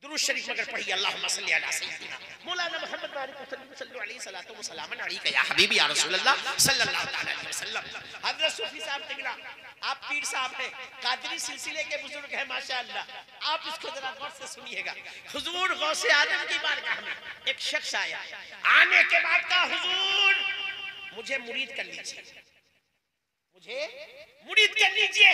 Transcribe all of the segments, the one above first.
दुरूद शरीफ मगर पढ़िए, अल्लाहुम्मा सल्ली अला सय्यिदिना मौलाना मोहम्मद सल्लल्लाहु अलैहि वसल्लम सलामन अलैका या हबीबी या रसूलल्लाह सल्लल्लाहु अलैहि वसल्लम। हज़रत सूफी साहब तिगड़ा, आप पीर साहब हैं, कादरी सिलसिले के बुजुर्ग हैं माशाअल्लाह, आप इसको जरा गौर से सुनिएगा। हुजूर गौसे आजम की बारगाह में एक शख्स आया, आने के बाद कहा हुजूर मुझे मुरीद कर लीजिए, मुझे मुरीद कर लीजिए।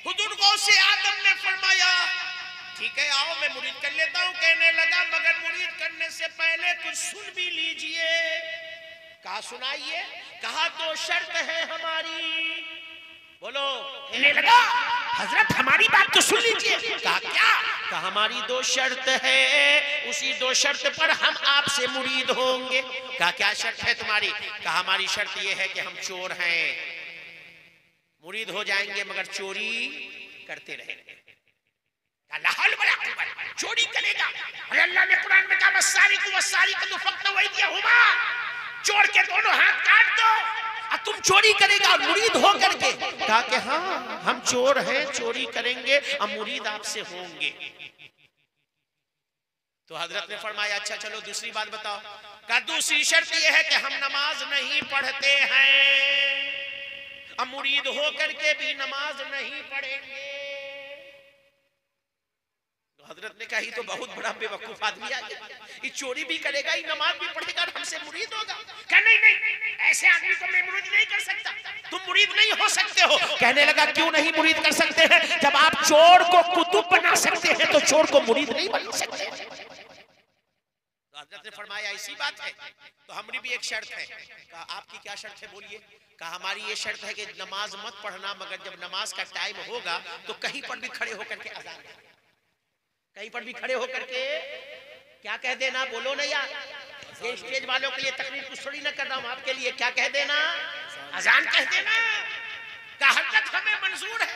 हुजूर गौसे आदम ने फरमाया ठीक है आओ मैं मुरीद कर लेता हूं। कहने लगा मगर मुरीद करने से पहले कुछ सुन भी लीजिए। कहा सुनाइए। कहा दो शर्त है हमारी। बोलो। कहने लगा हजरत हमारी बात तो सुन लीजिए। कहा क्या? कहा हमारी दो शर्त है, उसी दो शर्त पर हम आपसे मुरीद होंगे। कहा क्या शर्त है तुम्हारी? कहा हमारी शर्त यह है कि हम चोर हैं, मुरीद हो जाएंगे मगर चोरी करते रहेंगे। चोरी करेगा? अरे अल्लाह ने कुरान में कहा वस्सारिकु वस्सारिकतु फक़्तउ अयदियहुमा, चोर के दोनों हाथ काट दो। अब तुम चोरी करेगा और मुरीद हो करके? कहा कि हाँ हम चोर हैं, चोरी करेंगे, अब मुरीद आपसे होंगे। तो हजरत ने फरमाया अच्छा चलो दूसरी बात बताओ। कहा दूसरी शर्त यह है कि हम नमाज नहीं पढ़ते हैं, अब मुरीद हो करके भी नमाज नहीं पढ़ेंगे। हजरत ने कहा तो बहुत बड़ा बेवकूफ आदमी आ गया, ये चोरी भी करेगा, ये नमाज भी पढ़ेगा और हमसे मुरीद होगा। कहा नहीं नहीं ऐसे आदमी को मैं मुरीद नहीं कर सकता, तुम मुरीद नहीं हो सकते हो। कहने लगा क्यों नहीं मुरीद कर सकते हैं? जब आप चोर को कुतुब बना सकते हैं तो चोर को मुरीद नहीं बना सकते। तो हजरत ने फरमाया ऐसी बात है तो हमारी भी एक शर्त है। कहा आपकी क्या शर्त है? बोलिए। कहा हमारी ये शर्त है कि नमाज मत पढ़ना, मगर जब नमाज का टाइम होगा तो कहीं पर भी खड़े होकर के अजान देना, कहीं पर भी खड़े होकर के क्या कह देना? बोलो ना यार, ये स्टेज वालों के लिए तकरीर कुछ थोड़ी ना कर रहा हूं, आपके लिए क्या कह देना? अजान कह देना। कहा हजरत हमें मंजूर है।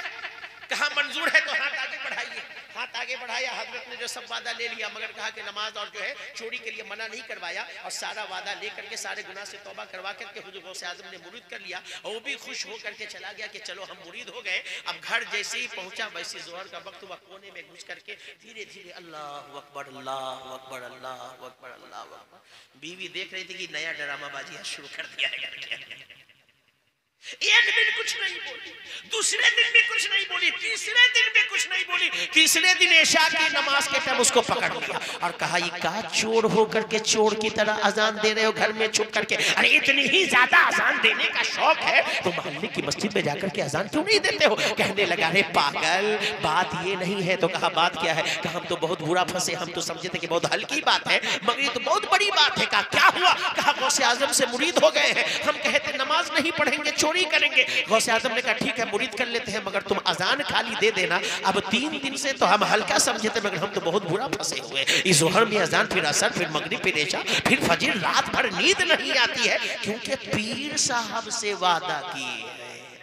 कहा मंजूर है तो हाथ आगे बढ़ाइए। हाथ आगे बढ़ाया, हजरत ने जो सब वादा ले लिया, मगर कहा कि नमाज और जो है चोरी के लिए मना नहीं करवाया, और सारा वादा लेकर के सारे गुनाह से तौबा करवा करके हुजूर गौसे आजम ने मुरीद कर लिया, और वो भी खुश हो करके चला गया कि चलो हम मुरीद हो गए। अब घर जैसे ही पहुंचा वैसे जोहर का वक्त हुआ, कोने में घुस करके धीरे धीरे अल्लाह अकबर अल्लाह अकबर अल्लाह अकबर अल्लाह अकबर। बीवी देख रही थी कि नया ड्रामाबाजी शुरू कर दिया है। एक दिन कुछ नहीं बोली, दूसरे दिन भी कुछ नहीं बोली, तीसरे दिन भी कुछ नहीं बोली। तीसरे दिन इशा की नमाज के टाइम उसको पकड़ लिया और कहा ये कहा चोर होकर के चोर की तरह अजान दे रहे हो घर में छुप करके? अरे इतनी ही ज्यादा अजान देने का शौक है तो मोहल्ले की मस्जिद में जाकर के अजान क्यों नहीं देते हो? कहने लगा अरे पागल बात ये नहीं है। तो कहा बात क्या है? कहा हम तो बहुत बुरा फंसे, हम तो समझे थे कि बहुत हल्की बात है, मगर ये तो बहुत बड़ी बात है। कहा क्या हुआ? कहा गौसे आजम से मुरीद हो गए हैं, हम कहते नमाज नहीं पढ़ेंगे चोरी करेंगे। गौसे आजम ने कहा ठीक है मुरीद कर लेते हैं, मगर तुम अजान खाली दे देना। अब 3 दिन से तो हम हल्का समझे थे, मगर हम तो बहुत बुरा फंसे हुए। इस जोहर में अजान, फिर असर, फिर मगरिब, फिर इशा, फिर फजर, रात भर नींद नहीं आती है क्योंकि पीर साहब से वादा की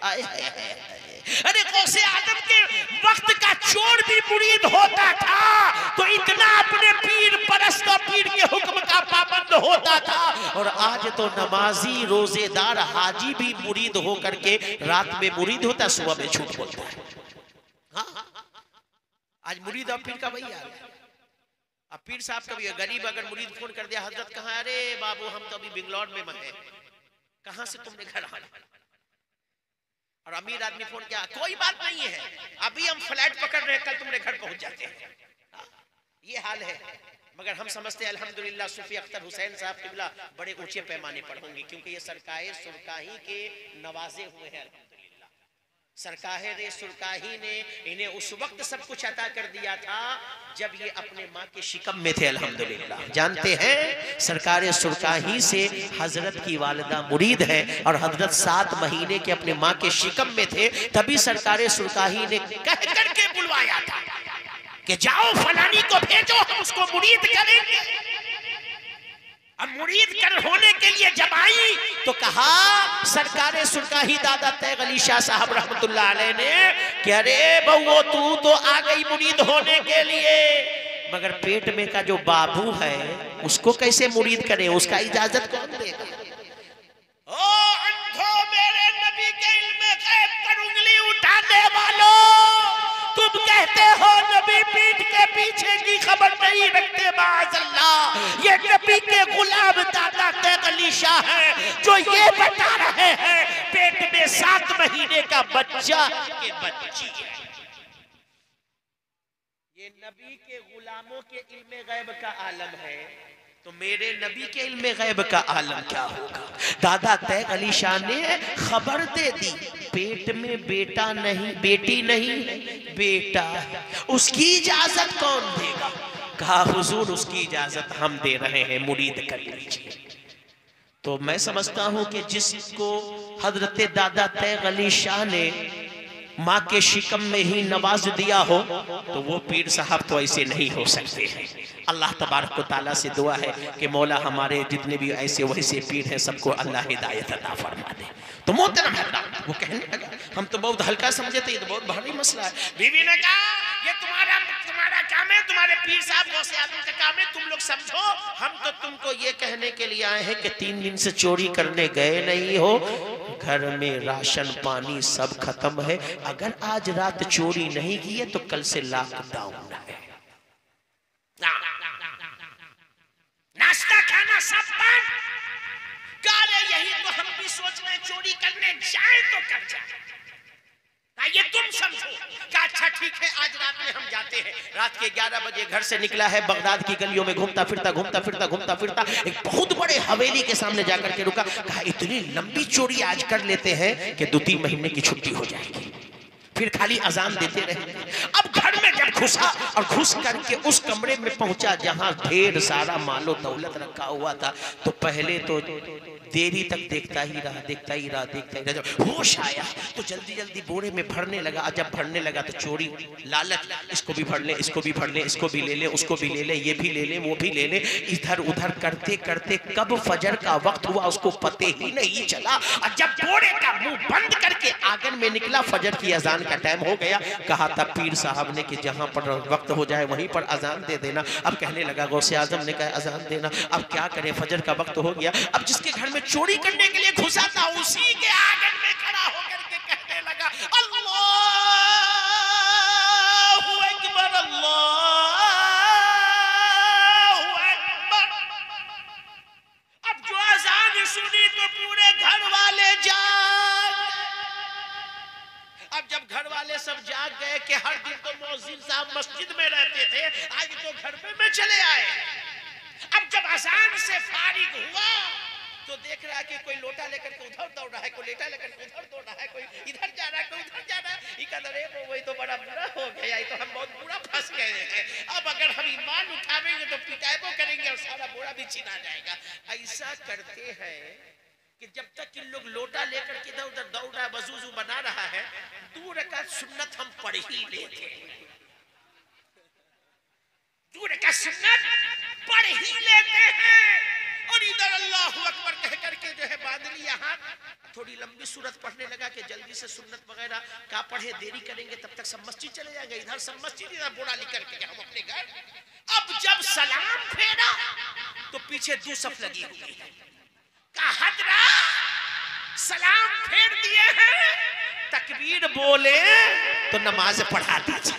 है। अरे गौसे आजम के वक्त का चोर भी मुरीद होता था तो इतना अपने पीर परस्त पीर के हुक्म का पाबंद होता था, और आज तो नमाजी रोजेदार हाजी भी मुरीद हो करके रात में मुरीद होता, सुबह में झूठ बोलता है। हाँ आज मुरीद और पीर का वही हाल है। अब पीर साहब का भी गरीब अगर मुरीद फोन कर दिया हजरत कहाँ? अरे बाबू हम तो अभी बेंगलोर में है। कहाँ से तुमने घर आना? और अमीर आदमी फोन किया कोई बात नहीं है अभी हम फ्लाइट पकड़ रहे हैं, कल तुम्हारे घर पहुंच जाते हैं। ये हाल है। मगर हम समझते हैं अल्हम्दुलिल्लाह सूफी अख्तर हुसैन साहब किबला बड़े ऊंचे पैमाने पर होंगे, क्योंकि ये सरकाए सुरकाही के नवाजे हुए हैं। अल्हम्दुलिल्लाह सरकाहे सुरकाही ने इन्हें उस वक्त सब कुछ अता कर दिया था जब ये अपने माँ के शिकम में थे। अल्हम्दुलिल्लाह जानते हैं सरकार सुरकाही से हजरत की वालिदा मुरीद है, और हजरत 7 महीने के अपने माँ के शिकम में थे, तभी सरकार सुरकाही ने कह करके बुलवाया था कि जाओ फलानी को भेजो हम उसको मुरीद करेंगे। अब मुरीद कर होने के लिए जब आई तो कहा सरकारे सुरकाही दादा तैग अली शाह साहब रहमतुल्लाह अलैह ने कि अरे बहू तू तो आ गई मुरीद होने के लिए, मगर पेट में का जो बाबू है उसको कैसे मुरीद करे? उसका इजाजत कौन देगा? ओ अंधो मेरे नबी के इल्म गैब पर उंगली उठाने वालों, तुम कहते हो नबी पीठ के पीछे की खबर नहीं शाह हैं जो ये बता रहे हैं पेट में 7 महीने का बच्चा के बच्ची है। ये नबी के गुलामों के इल्मे गैब का आलम है, तो मेरे नबी के इल्मे गैब का आलम क्या होगा। दादा तैग अली शाह ने खबर दे दी पेट में बेटा नहीं, बेटी नहीं, बेटा है। उसकी इजाजत कौन देगा? कहा हुजूर उसकी इजाजत हम दे रहे हैं, मुरीद कर लीजिए। तो मैं समझता हूं कि जिसको हजरत दादा तैग अली शाह ने माँ के शिकम में ही नवाज दिया हो तो वो पीर साहब तो ऐसे नहीं हो सकते हैं। अल्लाह तबारक व तआला से दुआ है कि मौला हमारे जितने भी ऐसे वैसे पीर हैं सबको अल्लाह हिदायत अता फरमा दे। तो मोहतरम वो कहने लगा हम तो बहुत हल्का समझे थे, ये तो बहुत भारी मसला है। बीवी ने कहा ये तुम्हारा काम है, तुम्हारे पीर साहब गौसे आजम का काम है, तुम लोग समझो। हम तो तुमको ये कहने के लिए आए हैं कि 3 दिन से चोरी करने गए नहीं हो, घर में राशन पानी सब खत्म है। अगर आज रात चोरी नहीं की है तो कल से लॉकडाउन है, नाश्ता खाना सब बंद। यही तो हम भी सोच रहे हैं, चोरी करने जाए तो कर जाए, ये तुम समझो। क्या अच्छा ठीक है आज रात में हम जाते हैं। रात के 11 बजे घर से निकला है, बगदाद की गलियों में घूमता फिरता एक बहुत बड़े हवेली के सामने जाकर के रुका। कहा इतनी लंबी चोरी आज कर लेते हैं कि 2-3 महीने की छुट्टी हो जाएगी, फिर खाली अजान देते रहे। अब घर में जब घुसा और घुस करके उस कमरे में पहुंचा जहां ढेर सारा मालो दौलत रखा हुआ था, तो पहले तो देरी तक देखता ही रहा। जब होश आया तो जल्दी जल्दी बोरे में भरने लगा। जब भरने लगा तो चोरी लालच, इसको भी भर ले, इसको भी भर ले, इसको भी ले ले, उसको भी ले ले, ये भी ले ले, वो भी ले ले। इधर उधर करते करते कब फजर का वक्त हुआ उसको पते ही नहीं चला। और जब बोरे का मुंह बंद करके आंगन में निकला, फजर की अजान का टाइम हो गया। कहा था पीर साहब ने कि जहां पर वक्त हो जाए वहीं पर अजान दे देना। अब कहने लगा गौसे आजम ने कहा अजान देना, अब क्या करें, फजर का वक्त हो गया। अब जिसके घर में चोरी करने के लिए घुसा था उसी के आंगन में खड़ा होकर के कहने लगा अल्लाहु अकबर, अल्लाहु अकबर। अब जो अजान सुनी तो पूरे घर वाले जाग। अब जब घर वाले सब जाग गए कि हर दिन तो मौज़िन साहब मस्जिद में रहते थे, आज तो घर में चले आए। अब जब अजान से फारिग हुआ तो देख रहा है कि कोई लोटा लेकर के उधर दौड़ रहा है, कोई लेटा लेकर के उधर दौड़ रहा है, कोई इधर जा रहा है, कोई उधर जा रहा है। इकदर वही तो बड़ा बुरा हो गया, ये तो हम बहुत बुरा फंस गए हैं। अब अगर हम ईमान उठावेंगे तो पिटाइबो करेंगे और सारा बोरा भी छीना जाएगा। ऐसा करते हैं कि जब तक इन लोग लोटा लेकर के इधर उधर दौड़ रहा है, वजूजू बना रहा है, 2 रकात सुन्नत हम पढ़ ही लेते हैं, 2 रकात सुन्नत पढ़ ही लेते हैं। और इधर अल्लाहु अकबर कह करके जो है बांध लिया हाथ। थोड़ी लंबी सूरत पढ़ने लगा कि जल्दी से सुन्नत वगैरह का पढ़े, देरी करेंगे तब तक सब मस्जिद चले जाएंगे। इधर सब मस्जिद, इधर बोरा लेकर के हम अपने घर। अब जब सलाम फेरा तो पीछे 2 सफ लगी हुई है। कहा हजरत सलाम फेर दिए हैं, तकबीर बोले तो नमाज पढ़ा दीजिए।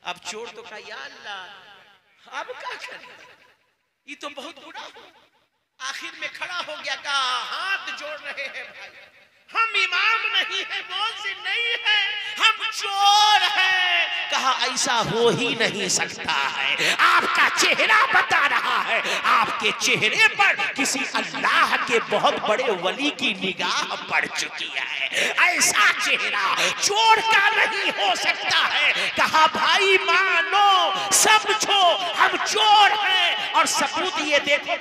अब चोर तो कहा या अल्लाह अब क्या करें, ये तो बहुत बुरा हो। आखिर में खड़ा हो गया, कहा हाथ जोड़ रहे हैं भाई, हम इमाम नहीं है, मौज़िन नहीं है, हम चोर हैं। कहा ऐसा हो ही नहीं सकता है, आपका चेहरा बता रहा है, आपके चेहरे पर किसी अल्लाह के बहुत बड़े वली की निगाह पड़ चुकी है, ऐसा चेहरा चोर का नहीं हो सकता है। कहा भाई मानो समझो हम चोर हैं और सबूत ये देखो।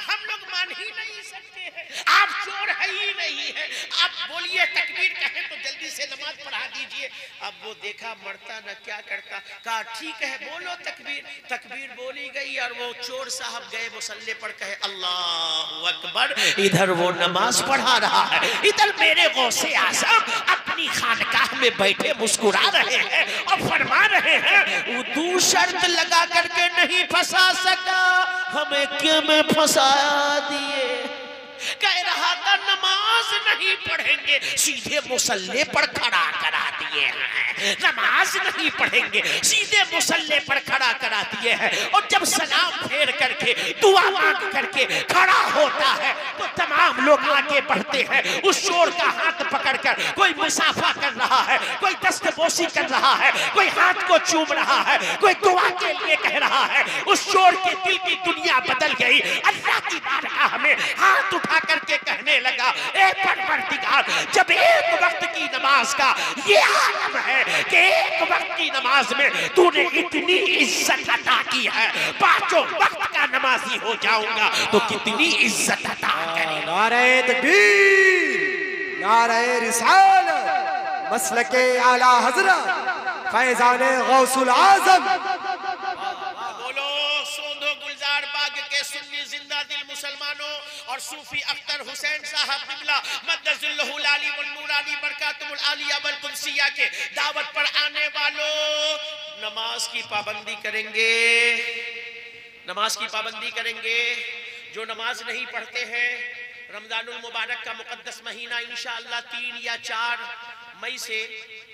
हम लोग मान ही नहीं सकते हैं, आप चोर है ही नहीं है। आप बोलिए तकबीर कहे तो जल्दी से नमाज पढ़ा दीजिए। अब वो देखा मरता न क्या करता, कहा ठीक है बोलो तकबीर। तकबीर बोली गई और वो चोर साहब गए मुसल्ले पर, कहे अल्लाहु अकबर। इधर वो नमाज पढ़ा रहा है, इधर मेरे गौसे आज़म अपनी खानकाह में बैठे मुस्कुरा रहे हैं और फरमा रहे हैं वो 2 शर्त लगा करके नहीं फंसा सका, हमें क्यों में फंसाया दिए। कह रहा था नमाज नहीं पढ़ेंगे, सीधे मुसल्ले पर खड़ा करा दिया। दिए हैं, नमाज नहीं पढ़ेंगे, सीधे मुसल्ले पर खड़ा करा दिए हैं। और जब सलाम फेर करके दुआ मांग करके खड़ा होता है तो तमाम लोग आगे बढ़ते हैं। उस शोर का हाथ पकड़कर कोई मुसाफा कर रहा है, कोई दस्तबोसी कर रहा है, कोई हाथ को चूम रहा है, कोई दुआ के लिए कह रहा है। उस शोर के दिल की दुनिया बदल गई। अल्लाह की बारगाह में हाथ उठा करके कहने लगा, ए परवरदिगार, जब एक वक्त की नमाज का ये आलम है कि एक वक्त की नमाज में तूने इतनी इज्जत अता की है, पांचों वक्त का नमाजी हो जाऊंगा तो कितनी इज्जत अता करेगा। नारे तकबीर, नारे रिसालत, मसलके आला हजरत फैजाने गौसुल आजम। बोलो सोंधो गुलजार बाग के सुन्नी जिंदा दिल मुसलमानों और सूफी अख्तर हुसैन साहब किबला मद्दजुल्लहुल आली वल नूरानी बरकातुल आलिया वल कुदसिया के दावत पर आने वालों, नमाज की पाबंदी करेंगे, नमाज की पाबंदी करेंगे। जो नमाज नहीं पढ़ते हैं, रमजानुल मुबारक का मुकद्दस महीना इंशाअल्लाह 3 या 4 मई से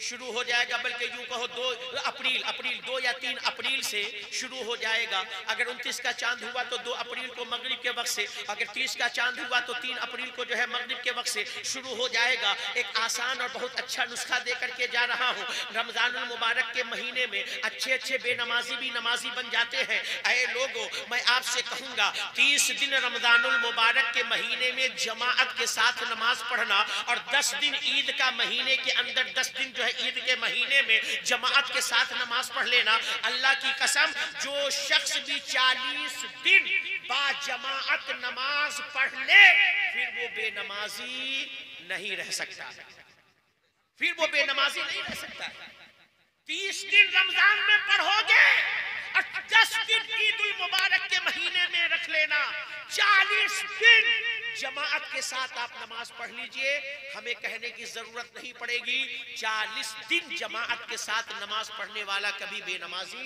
शुरू हो जाएगा, बल्कि यूं कहो 2 या 3 अप्रैल से शुरू हो जाएगा। अगर 29 का चांद हुआ तो 2 अप्रैल को मगरिब के वक्त से, अगर 30 का चांद हुआ तो 3 अप्रैल को जो है मगरिब के वक्त से शुरू हो जाएगा। एक आसान और बहुत अच्छा नुस्खा दे करके जा रहा हूँ। रमजानुल मुबारक के महीने में अच्छे अच्छे बेनमाजी भी नमाजी बन जाते हैं। ऐ लोगों, मैं आपसे कहूँगा 30 दिन रमजानुल मुबारक के महीने में जमाअत के साथ नमाज पढ़ना और 10 दिन ईद का महीने के अंदर 10 दिन जो है ईद के महीने में जमाअत के साथ नमाज पढ़ लेना। अल्लाह की कसम, जो शख्स भी 40 दिन बाजमाअत नमाज पढ़ ले फिर वो बेनमाजी नहीं रह सकता, फिर वो बेनमाजी नहीं रह सकता। 30 दिन रमजान में पढ़ोगे और 10 दिन ईद उल मुबारक के महीने में रख लेना। 40 दिन जमाअत के साथ आप नमाज पढ़ लीजिए, हमें कहने की जरूरत नहीं पड़ेगी। 40 दिन जमाअत के साथ नमाज पढ़ने वाला कभी बेनमाजी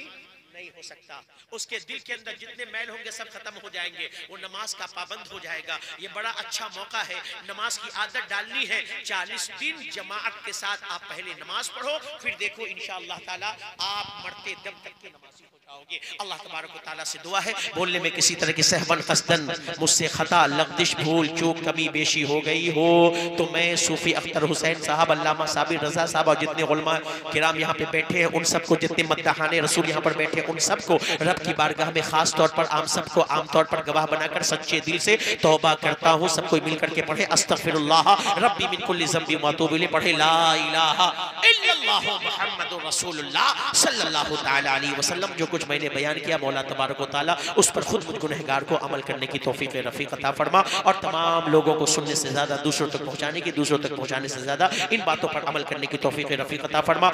नहीं हो सकता। उसके दिल के अंदर जितने मैल होंगे सब खत्म हो जाएंगे, वो नमाज का पाबंद हो जाएगा। ये बड़ा अच्छा मौका है, नमाज की आदत डालनी है। 40 दिन जमाअत के साथ आप पहले नमाज पढ़ो, फिर देखो इंशाअल्लाह ताला आप मरते दम तक के नमाजी हो जाओगे। अल्लाह तबारक व तआला से दुआ है, बोलने में किसी तरह की सहवन कसदन मुझसे खता लग़्ज़िश भूल चूक कमी बेशी हो गई हो तो मैं सूफी अख्तर हुसैन साहब, अल्लामा साबिर रजा साहब और जितने उलमा किराम यहाँ पे बैठे हैं उन सबको, जितने मद्दाहाने रसूल यहाँ पर बैठे उन सबको रब की बारगाह में खास तौर पर आम सबको आमतौर पर गवाह बनाकर सच्चे दिल से तौबा करता हूँ। सबको मिलकर के पढ़े अस्तगफिरुल्लाह रब्बी मिन कुल्ली ज़ंबी व अतूबु इलैह, पढ़े ला इलाहा इल्लल्लाह मुहम्मदुर रसूलुल्लाह सल्लल्लाहु तआला अलैहि वसल्लम। जो कुछ मैंने बयान किया मौला तबारक व तआला उस पर खुद मुझ गुनहगार को अमल करने की तौफीक रफ़ीक अता फरमा और तमाम लोगों को सुनने से ज़्यादा दूसरों तक पहुँचाने से ज़्यादा इन बातों पर अमल करने की तौफीक रफ़ीक अता फरमा।